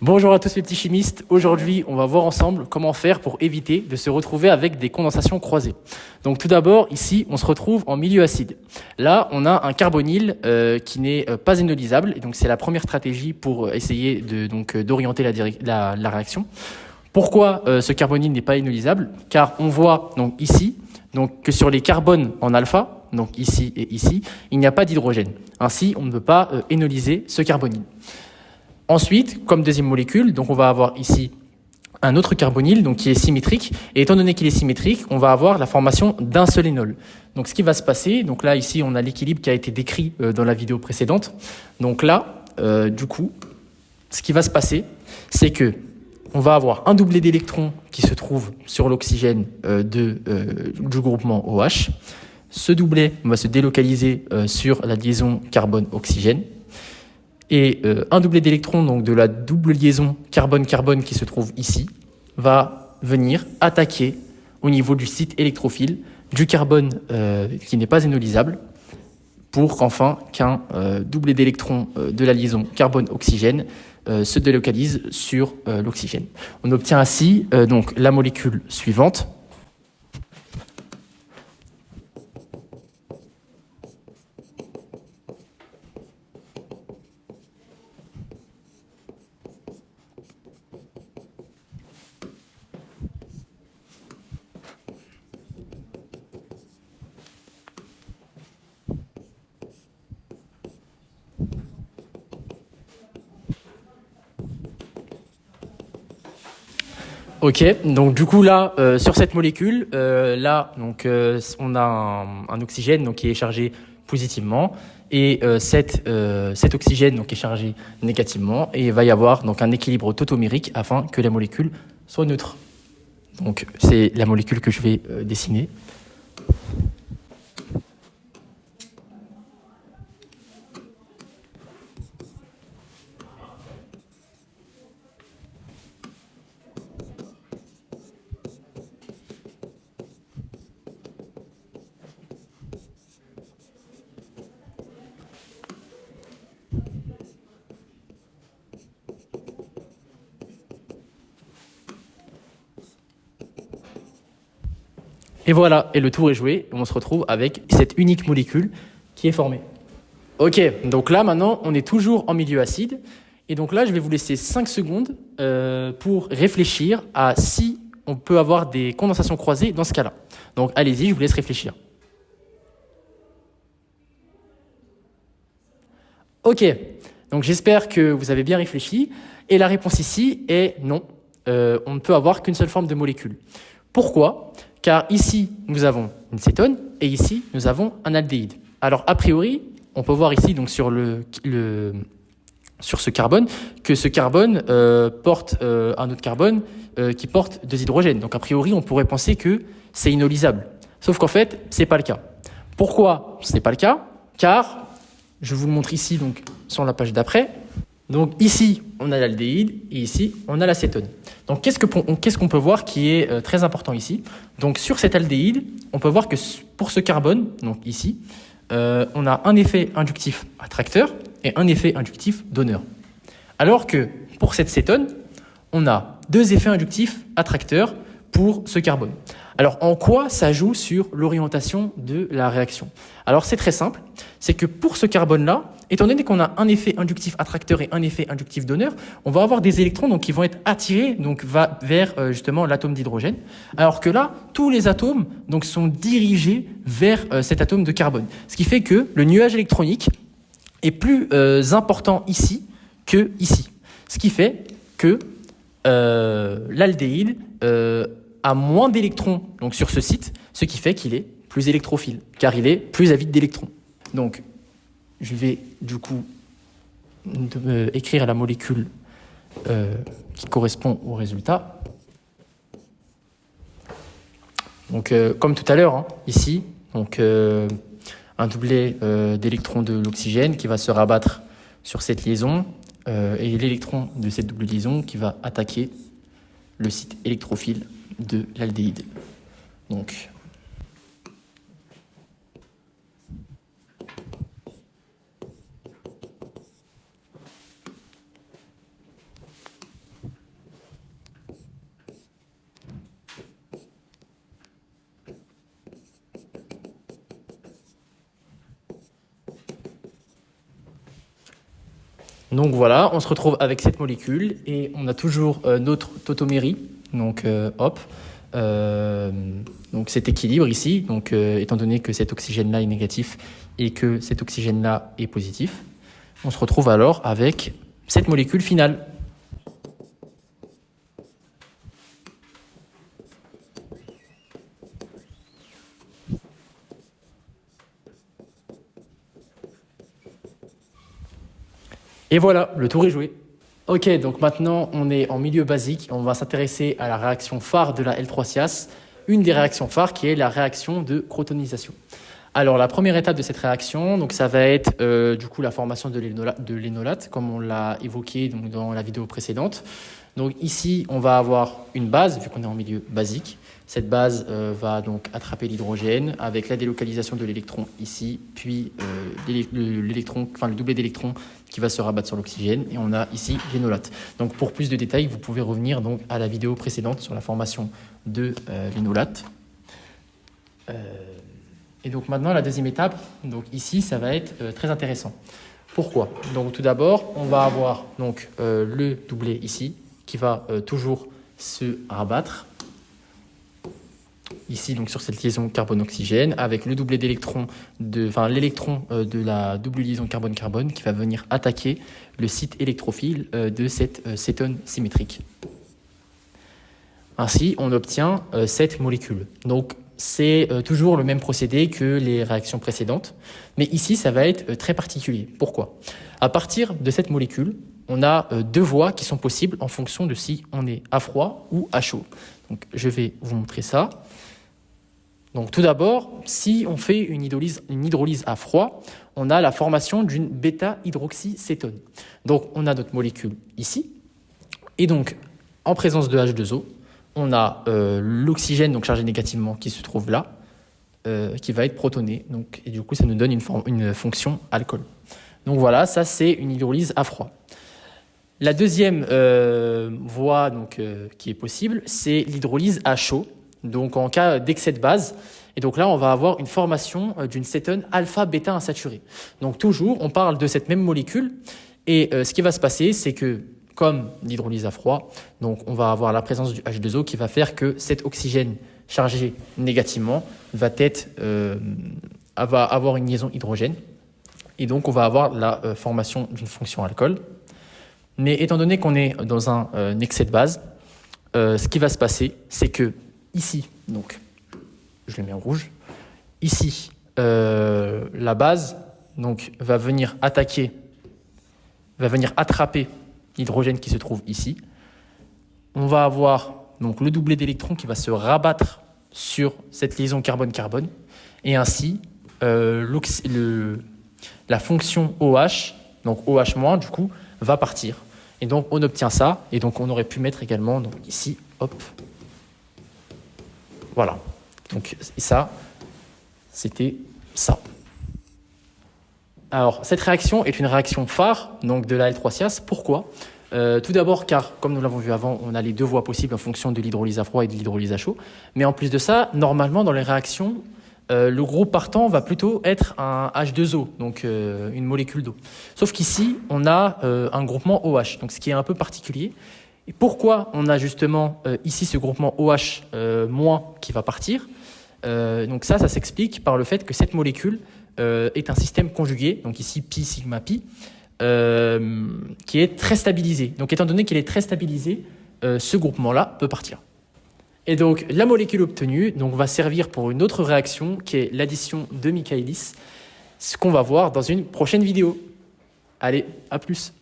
Bonjour à tous les petits chimistes. Aujourd'hui, on va voir ensemble comment faire pour éviter de se retrouver avec des condensations croisées. Donc tout d'abord, ici, on se retrouve en milieu acide. Là, on a un carbonyle qui n'est pas énolysable. Et donc c'est la première stratégie pour essayer d'orienter la réaction. Pourquoi ce carbonyle n'est pas énolysable? Car on voit donc ici que sur les carbones en alpha, donc ici et ici, il n'y a pas d'hydrogène. Ainsi, on ne peut pas énolyser ce carbonyle. Ensuite, comme deuxième molécule, donc on va avoir ici un autre carbonyle donc qui est symétrique. Et étant donné qu'il est symétrique, on va avoir la formation d'un seul énol. Donc ce qui va se passer, donc là ici on a l'équilibre qui a été décrit dans la vidéo précédente. Donc là, du coup, ce qui va se passer, c'est que on va avoir un doublet d'électrons qui se trouve sur l'oxygène du groupement OH. Ce doublet va se délocaliser sur la liaison carbone-oxygène. Et un doublet d'électrons, donc de la double liaison carbone-carbone qui se trouve ici, va venir attaquer au niveau du site électrophile du carbone qui n'est pas énolysable, pour qu'enfin qu'un doublet d'électrons de la liaison carbone-oxygène se délocalise sur l'oxygène. On obtient ainsi donc la molécule suivante. Ok, donc du coup là, sur cette molécule, on a un oxygène donc, qui est chargé positivement et cet oxygène donc, est chargé négativement et il va y avoir donc, un équilibre tautomérique afin que la molécule soit neutre. Donc c'est la molécule que je vais dessiner. Et voilà, et le tour est joué, et on se retrouve avec cette unique molécule qui est formée. Ok, donc là maintenant, on est toujours en milieu acide, et donc là, je vais vous laisser 5 secondes pour réfléchir à si on peut avoir des condensations croisées dans ce cas-là. Donc allez-y, je vous laisse réfléchir. Ok, donc j'espère que vous avez bien réfléchi, et la réponse ici est non, on ne peut avoir qu'une seule forme de molécule. Pourquoi? Car ici, nous avons une cétone et ici, nous avons un aldéhyde. Alors, a priori, on peut voir ici donc, sur ce carbone que ce carbone porte un autre carbone qui porte deux hydrogènes. Donc, a priori, on pourrait penser que c'est inolisable. Sauf qu'en fait, ce n'est pas le cas. Pourquoi ce n'est pas le cas? Car, je vous le montre ici donc, sur la page d'après. Donc ici, on a l'aldéhyde et ici, on a l'acétone. Donc qu'est-ce qu'on peut voir qui est très important ici? Donc sur cet aldéhyde, on peut voir que pour ce carbone, donc ici, on a un effet inductif attracteur et un effet inductif donneur. Alors que pour cette cétone, on a deux effets inductifs attracteurs pour ce carbone. Alors, en quoi ça joue sur l'orientation de la réaction? Alors, c'est très simple. C'est que pour ce carbone-là, étant donné qu'on a un effet inductif attracteur et un effet inductif donneur, on va avoir des électrons donc, qui vont être attirés donc, vers justement l'atome d'hydrogène. Alors que là, tous les atomes donc, sont dirigés vers cet atome de carbone. Ce qui fait que le nuage électronique est plus important ici que ici. Ce qui fait que l'aldéhyde a moins d'électrons donc, sur ce site, ce qui fait qu'il est plus électrophile, car il est plus avide d'électrons. Donc, je vais du coup écrire la molécule qui correspond au résultat. Donc, comme tout à l'heure, hein, ici, donc, un doublet d'électrons de l'oxygène qui va se rabattre sur cette liaison et l'électron de cette double liaison qui va attaquer le site électrophile de l'aldéhyde. Donc, Donc voilà, on se retrouve avec cette molécule et on a toujours notre tautomérie. Donc hop, donc cet équilibre ici. Donc étant donné que cet oxygène-là est négatif et que cet oxygène-là est positif, on se retrouve alors avec cette molécule finale. Et voilà, le tour est joué. Ok, donc maintenant on est en milieu basique. On va s'intéresser à la réaction phare de la L3-CIAS, une des réactions phares qui est la réaction de crotonisation. Alors la première étape de cette réaction, donc ça va être du coup la formation de l'énolate, comme on l'a évoqué donc, dans la vidéo précédente. Donc ici on va avoir une base, vu qu'on est en milieu basique. Cette base va donc attraper l'hydrogène avec la délocalisation de l'électron ici, puis le doublet d'électrons qui va se rabattre sur l'oxygène, et on a ici l'énolate. Donc pour plus de détails, vous pouvez revenir donc à la vidéo précédente sur la formation de l'énolate. Et donc maintenant la deuxième étape, donc ici ça va être très intéressant. Pourquoi? Donc tout d'abord, on va avoir donc le doublet ici qui va toujours se rabattre ici donc sur cette liaison carbone-oxygène avec le doublet d'électrons, l'électron de la double liaison carbone-carbone qui va venir attaquer le site électrophile de cette cétone symétrique. Ainsi, on obtient cette molécule. Donc, c'est toujours le même procédé que les réactions précédentes, mais ici, ça va être très particulier. Pourquoi? À partir de cette molécule, on a deux voies qui sont possibles en fonction de si on est à froid ou à chaud. Donc, je vais vous montrer ça. Donc tout d'abord, si on fait une hydrolyse à froid, on a la formation d'une bêta-hydroxycétone. Donc on a notre molécule ici, et donc en présence de H2O, on a l'oxygène donc chargé négativement qui se trouve là, qui va être protoné, donc, et du coup ça nous donne une fonction alcool. Donc voilà, ça c'est une hydrolyse à froid. La deuxième voie donc, qui est possible, c'est l'hydrolyse à chaud. Donc en cas d'excès de base, et donc là on va avoir une formation d'une cétone alpha-bêta insaturée. Donc toujours on parle de cette même molécule, et ce qui va se passer c'est que comme l'hydrolyse à froid, donc on va avoir la présence du H2O qui va faire que cet oxygène chargé négativement va avoir une liaison hydrogène, et donc on va avoir la formation d'une fonction alcool. Mais étant donné qu'on est dans un excès de base, ce qui va se passer c'est que ici, donc, je le mets en rouge. Ici, la base donc, va venir attraper l'hydrogène qui se trouve ici. On va avoir donc, le doublet d'électrons qui va se rabattre sur cette liaison carbone-carbone. Et ainsi, la fonction OH, donc OH-, du coup, va partir. Et donc, on obtient ça. Et donc, on aurait pu mettre également donc, ici, hop, voilà, donc ça, c'était ça. Alors, cette réaction est une réaction phare donc, de la L3-CIAS. Pourquoi? Tout d'abord car, comme nous l'avons vu avant, on a les deux voies possibles en fonction de l'hydrolyse à froid et de l'hydrolyse à chaud. Mais en plus de ça, normalement, dans les réactions, le groupe partant va plutôt être un H2O, donc une molécule d'eau. Sauf qu'ici, on a un groupement OH, donc ce qui est un peu particulier. Et pourquoi on a justement ici ce groupement OH- qui va partir? Donc ça s'explique par le fait que cette molécule est un système conjugué, donc ici pi sigma pi, qui est très stabilisé. Donc étant donné qu'il est très stabilisé, ce groupement-là peut partir. Et donc la molécule obtenue donc, va servir pour une autre réaction qui est l'addition de Michaelis, ce qu'on va voir dans une prochaine vidéo. Allez, à plus!